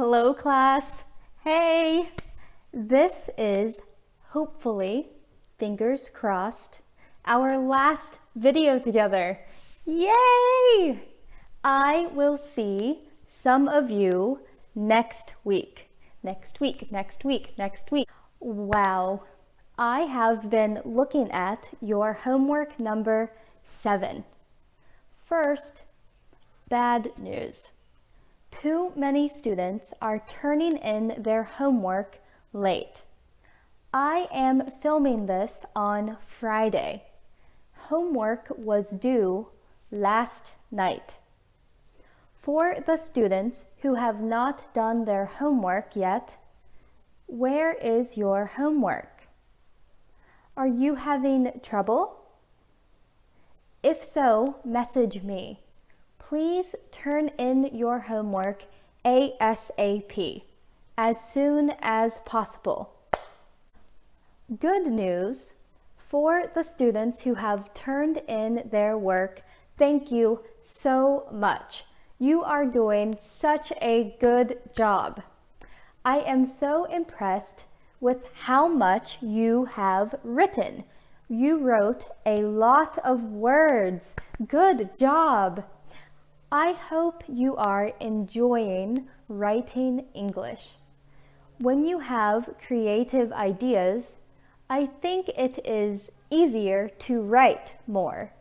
Hello class. Hey! This is, hopefully, fingers crossed, our last video together. Yay! I will see some of you next week. Next week. Wow. I have been looking at your homework number 7. First, bad news. Too many students are turning in their homework late. I am filming this on Friday. Homework was due last night. For the students who have not done their homework yet, where is your homework? Are you having trouble? If so, message me. Please turn in your homework ASAP, as soon as possible. Good news, for the students who have turned in their work, thank you so much. You are doing such a good job. I am so impressed with how much you have written. You wrote a lot of words. Good job. I hope you are enjoying writing English. When you have creative ideas, I think it is easier to write more,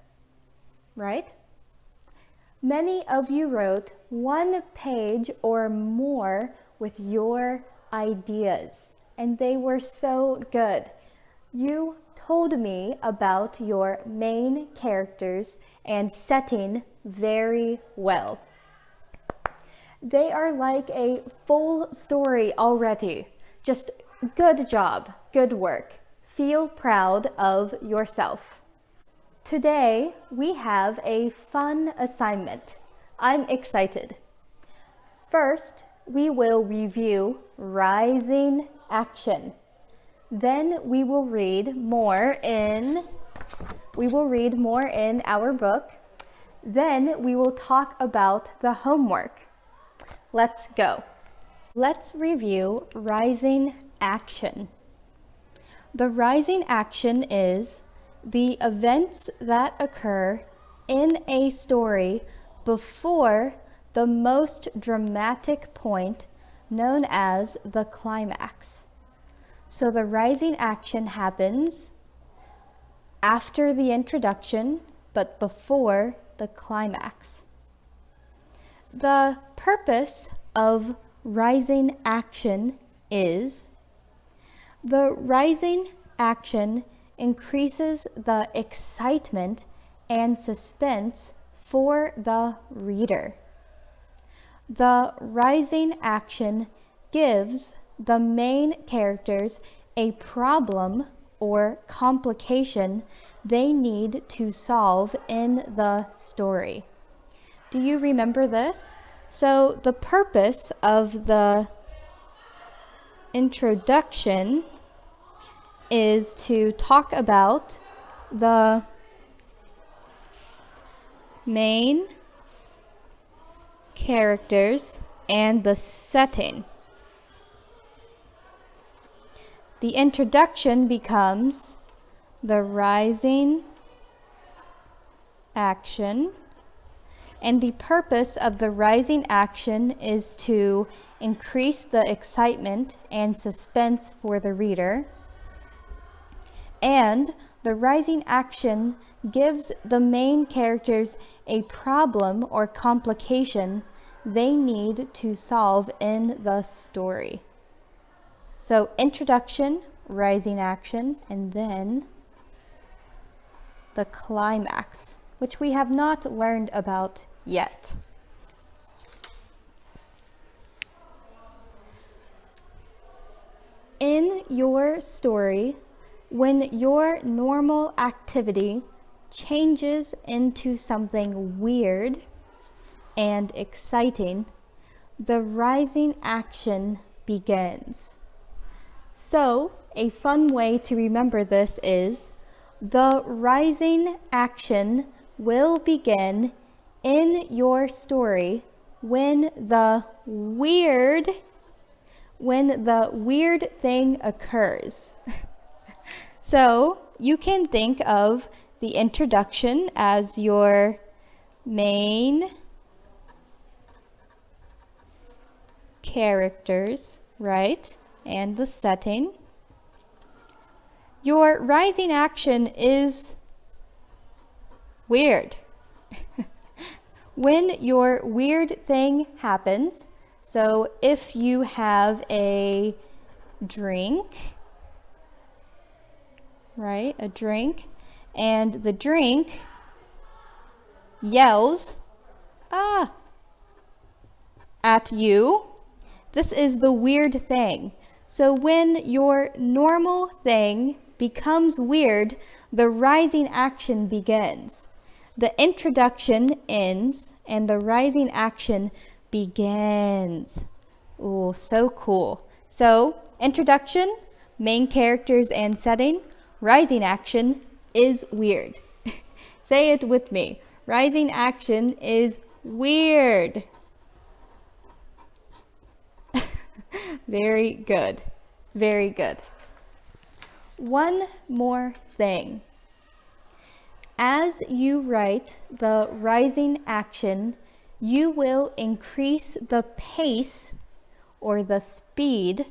right? Many of you wrote 1 page or more with your ideas, and they were so good. You told me about your main characters and setting very well. They are like a full story already. Just good job, good work. Feel proud of yourself. Today, we have a fun assignment. I'm excited. First, we will review rising action. Then we will read more in our book. Then we will talk about the homework. Let's go. Let's review rising action. The rising action is the events that occur in a story before the most dramatic point known as the climax. So the rising action happens after the introduction, but before the climax. The purpose of rising action is the rising action increases the excitement and suspense for the reader. The rising action gives the main characters a problem or complication they need to solve in the story. Do you remember this? So the purpose of the introduction is to talk about the main characters and the setting. The introduction becomes the rising action, and the purpose of the rising action is to increase the excitement and suspense for the reader. And the rising action gives the main characters a problem or complication they need to solve in the story. So introduction, rising action, and then the climax, which we have not learned about yet. In your story, when your normal activity changes into something weird and exciting, the rising action begins. So, a fun way to remember this is the rising action will begin in your story when the weird when the weird thing occurs. So you can think of the introduction as your main characters, right? And the setting. Your rising action is weird. When your weird thing happens, so if you have a drink, right? A drink, and the drink yells, ah, at you. This is the weird thing. So when your normal thing becomes weird, the rising action begins. The introduction ends and the rising action begins. Oh, so cool. So, introduction, main characters and setting, rising action is weird. Say it with me. Rising action is weird. Very good. Very good. One more thing. As you write the rising action, you will increase the pace or the speed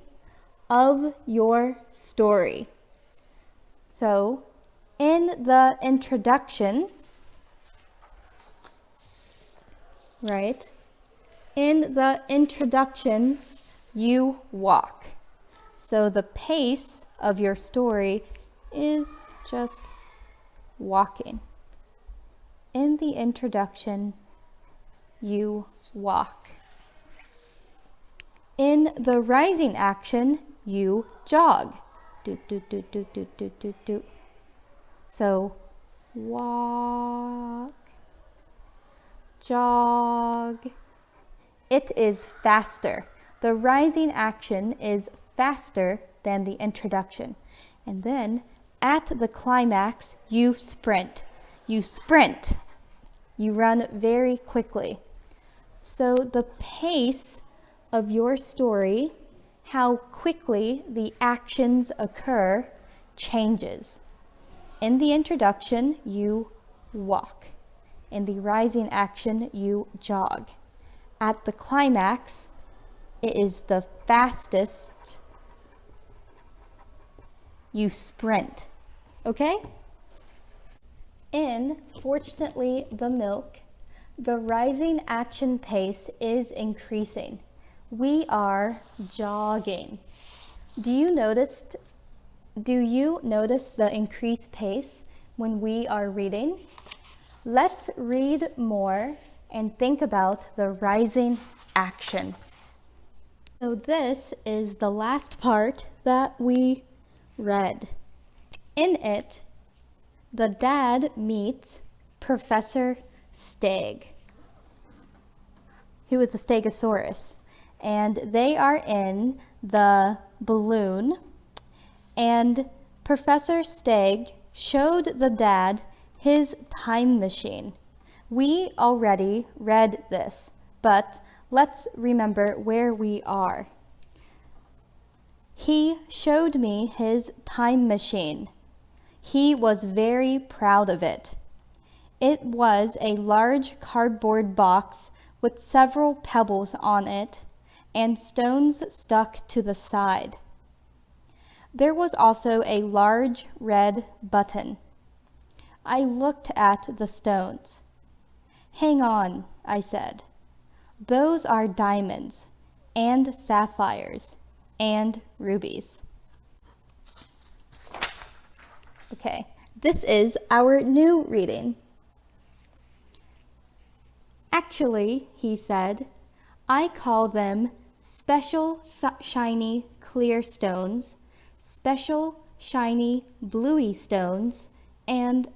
of your story. So, in the introduction, right? In the introduction, you walk. So the pace of your story is just walking. In the introduction, you walk. In the rising action, you jog. Do, do, do, do, do, do, do, do. So, walk, jog. It is faster. The rising action is faster than the introduction. And then at the climax, you sprint. You sprint. You run very quickly. So the pace of your story, how quickly the actions occur, changes. In the introduction, you walk. In the rising action, you jog. At the climax, it is the fastest. You sprint. Okay? In Fortunately the Milk, the rising action pace is increasing. We are jogging. Do you notice the increased pace when we are reading? Let's read more and think about the rising action. So this is the last part that we read. In it, the dad meets Professor Steg, who is a stegosaurus, and they are in the balloon, and Professor Steg showed the dad his time machine. We already read this, but let's remember where we are. He showed me his time machine. He was very proud of it. It was a large cardboard box with several pebbles on it and stones stuck to the side. There was also a large red button. I looked at the stones. "Hang on," I said. "Those are diamonds and sapphires and rubies." Okay, this is our new reading. "Actually," he said, "I call them special shiny clear stones, special shiny bluey stones, and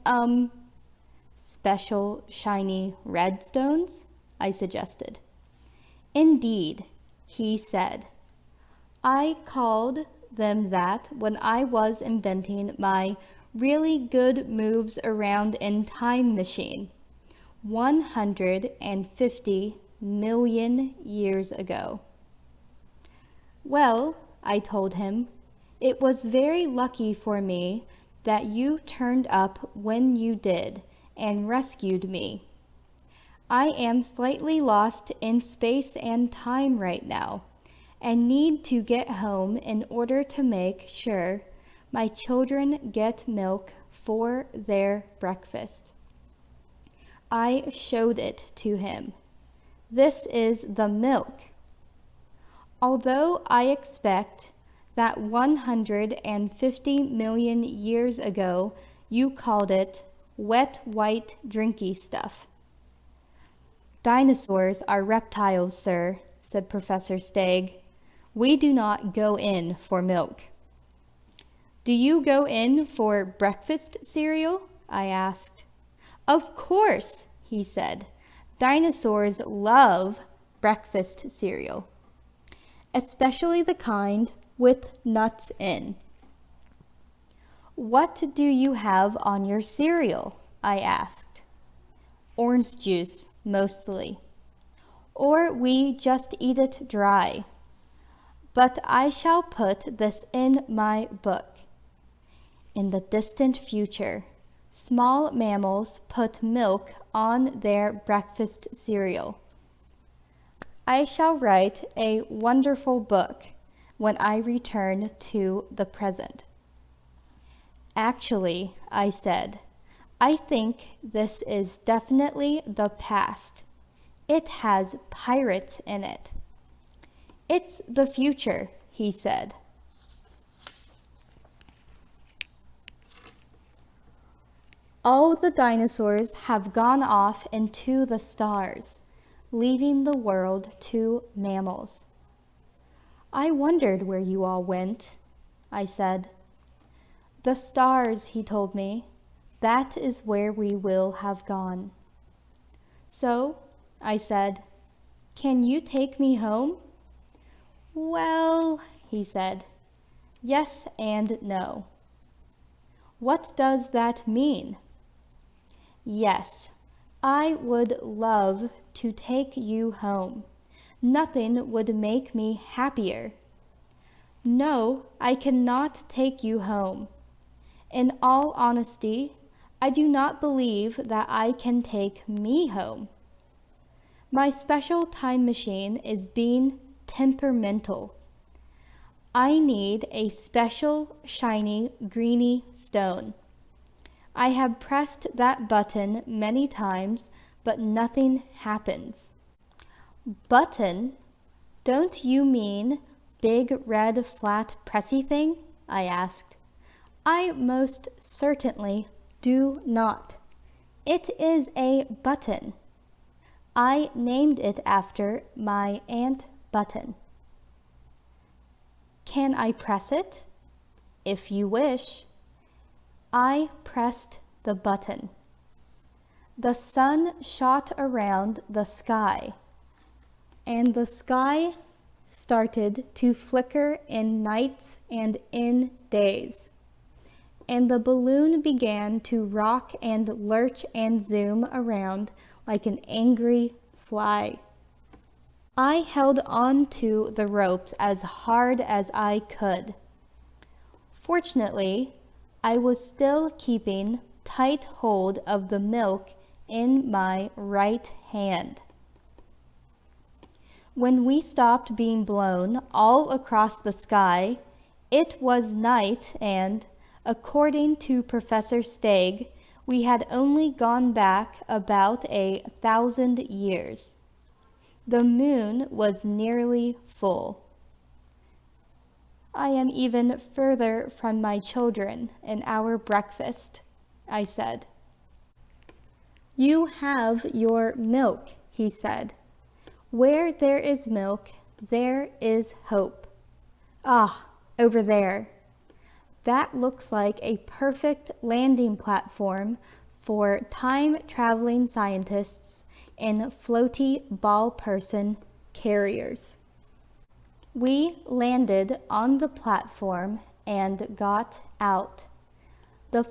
special shiny red stones," I suggested. "Indeed," he said. "I called them that when I was inventing my really good moves around in time machine 150 million years ago." Well, I told him, it was very lucky for me that you turned up when you did and rescued me. I am slightly lost in space and time right now and need to get home in order to make sure my children get milk for their breakfast. I showed it to him. This is the milk. Although I expect that 150 million years ago you called it wet white drinky stuff. Dinosaurs are reptiles, sir, said Professor Stagg. We do not go in for milk. Do you go in for breakfast cereal? I asked. Of course, he said. Dinosaurs love breakfast cereal, especially the kind with nuts in. What do you have on your cereal? I asked. Orange juice, mostly. Or we just eat it dry. But I shall put this in my book. In the distant future, small mammals put milk on their breakfast cereal. I shall write a wonderful book when I return to the present. Actually, I said, I think this is definitely the past. It has pirates in it. It's the future, he said. All the dinosaurs have gone off into the stars, leaving the world to mammals. I wondered where you all went, I said. The stars, he told me. That is where we will have gone. So, I said, can you take me home? Well, he said, yes and no. What does that mean? Yes, I would love to take you home. Nothing would make me happier. No, I cannot take you home. In all honesty, I do not believe that I can take me home. My special time machine is being temperamental. I need a special, shiny, greeny stone. I have pressed that button many times, but nothing happens. Button? Don't you mean big red flat pressy thing? I asked. I most certainly do not. It is a button. I named it after my Aunt Button. Can I press it? If you wish. I pressed the button. The sun shot around the sky, and the sky started to flicker in nights and in days, and the balloon began to rock and lurch and zoom around like an angry fly. I held on to the ropes as hard as I could. Fortunately, I was still keeping tight hold of the milk in my right hand. When we stopped being blown all across the sky, it was night and, according to Professor Stagg, we had only gone back about 1,000 years. The moon was nearly full. I am even further from my children and our breakfast, I said. You have your milk, he said. Where there is milk, there is hope. Ah, over there. That looks like a perfect landing platform for time-traveling scientists and floaty ball-person carriers. We landed on the platform and got out. The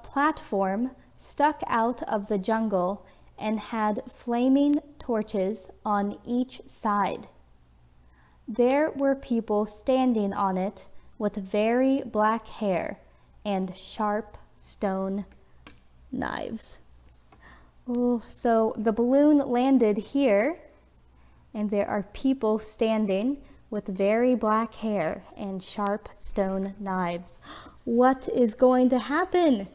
platform stuck out of the jungle and had flaming torches on each side. There were people standing on it with very black hair and sharp stone knives. Oh, so the balloon landed here, and there are people standing with very black hair and sharp stone knives. What is going to happen?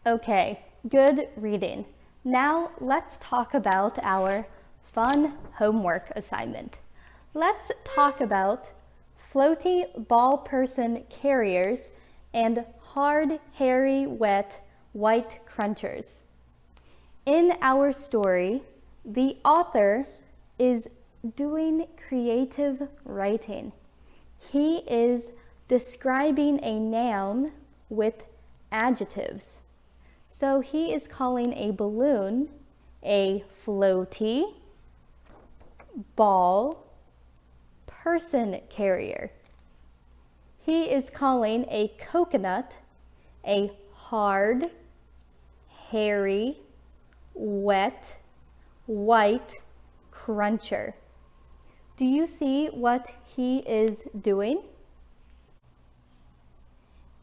Okay, good reading. Now let's talk about our fun homework assignment. Let's talk about floaty ball person carriers and hard, hairy, wet, white crunchers. In our story, the author is doing creative writing. He is describing a noun with adjectives. So he is calling a balloon a floaty ball person carrier. He is calling a coconut a hard, hairy, wet, white cruncher. Do you see what he is doing?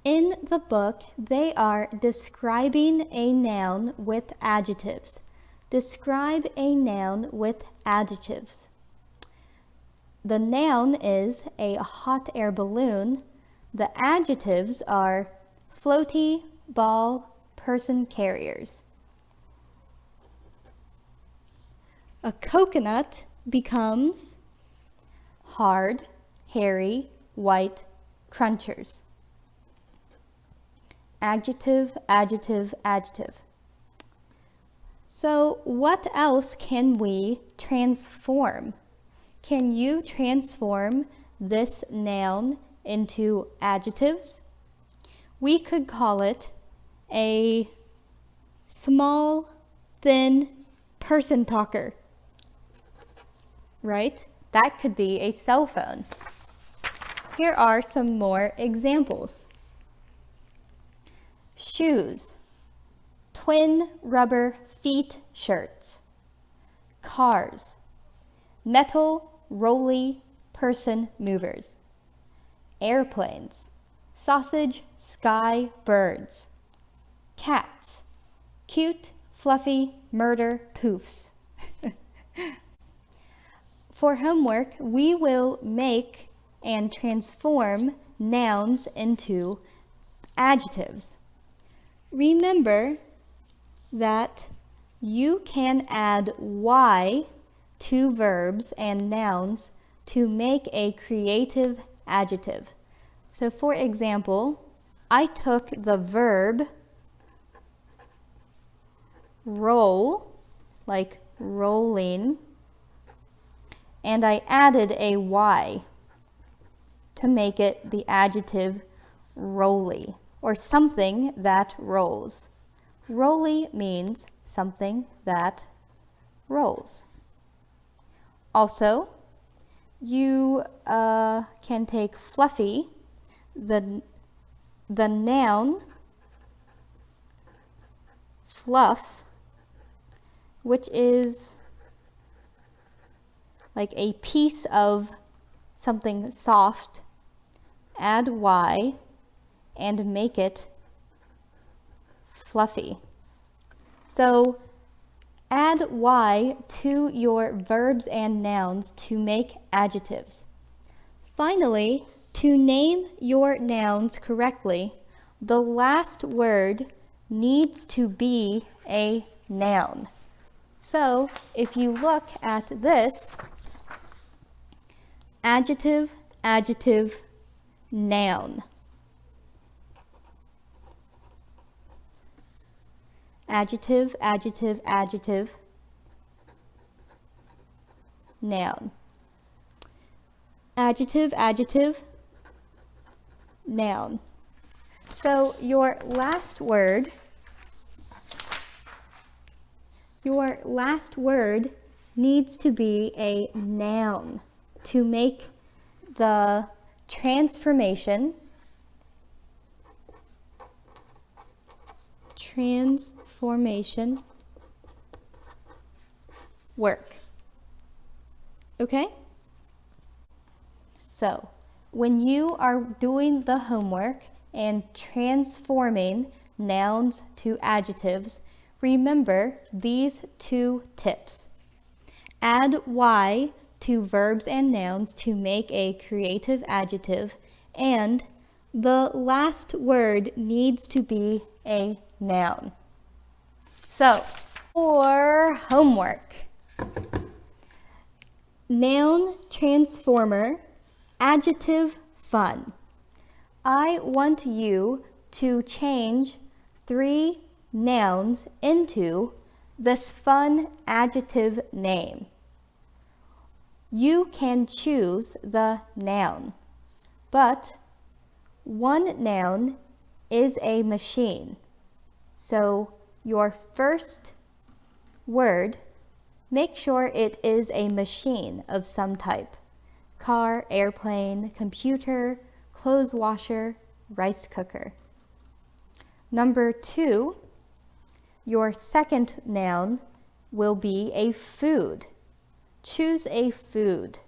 In the book, they are describing a noun with adjectives. Describe a noun with adjectives. The noun is a hot air balloon. The adjectives are floaty, ball, person carriers. A coconut becomes hard, hairy, white crunchers. Adjective, adjective, adjective. So what else can we transform? Can you transform this noun into adjectives? We could call it a small, thin person talker, right? That could be a cell phone. Here are some more examples. Shoes, twin rubber feet shirts. Cars, metal rolly person movers. Airplanes, sausage sky birds. Cats, cute fluffy murder poofs. For homework, we will make and transform nouns into adjectives. Remember that you can add Y to verbs and nouns to make a creative adjective. So for example, I took the verb roll, like rolling, and I added a Y to make it the adjective rolly, or something that rolls. Rolly means something that rolls. Also, you can take fluffy, the noun fluff, which is like a piece of something soft, add Y and make it fluffy. So add Y to your verbs and nouns to make adjectives. Finally, to name your nouns correctly, the last word needs to be a noun. So if you look at this, adjective, adjective, noun. Adjective, adjective, adjective, noun. Adjective, adjective, noun. So your last word needs to be a noun to make the transformation work. Okay? So, when you are doing the homework and transforming nouns to adjectives, remember these 2 tips. Add Y to verbs and nouns to make a creative adjective, and the last word needs to be a noun. So, for homework, noun transformer, adjective fun. I want you to change 3 nouns into this fun adjective name. You can choose the noun, but one noun is a machine. So your first word, make sure it is a machine of some type. Car, airplane, computer, clothes washer, rice cooker. Number 2, your second noun will be a food. Choose a food.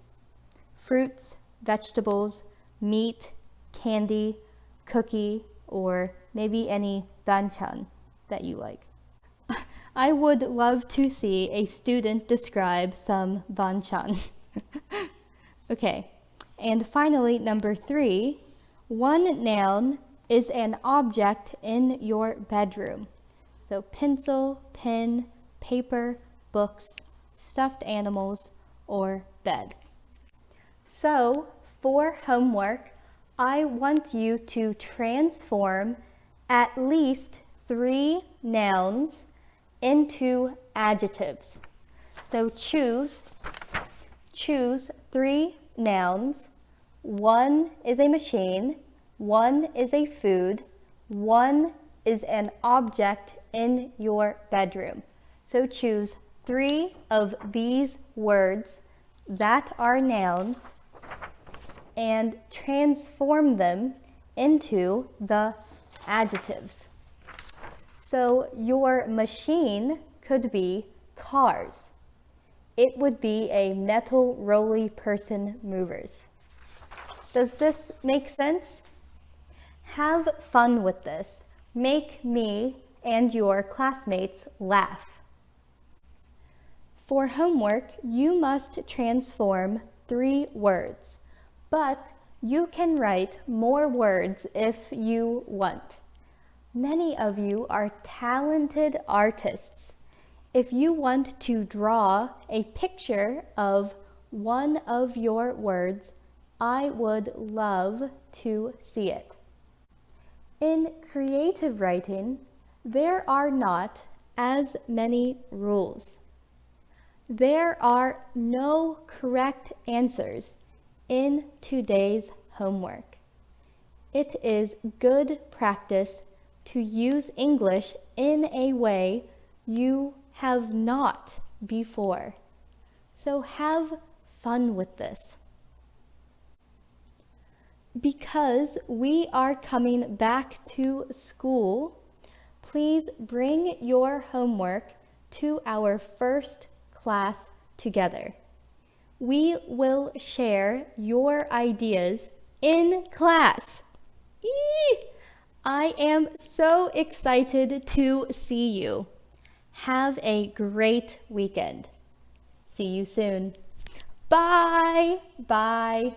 Fruits, vegetables, meat, candy, cookie, or maybe any banchan that you like. I would love to see a student describe some banchan. Okay, and finally, number 3, one noun is an object in your bedroom. So pencil, pen, paper, books, stuffed animals, or bed. So for homework, I want you to transform at least 3 nouns into adjectives. So choose 3 nouns. 1 is a machine, 1 is a food, 1 is an object in your bedroom. So choose 3 of these words that are nouns and transform them into the adjectives. So your machine could be cars. It would be a metal roly-person movers. Does this make sense? Have fun with this. Make me and your classmates laugh. For homework, you must transform 3 words, but you can write more words if you want. Many of you are talented artists. If you want to draw a picture of one of your words, I would love to see it. In creative writing, there are not as many rules. There are no correct answers in today's homework. It is good practice to use English in a way you have not before. So have fun with this. Because we are coming back to school, please bring your homework to our first class together. We will share your ideas in class. I am so excited to see you. Have a great weekend. See you soon. Bye. Bye.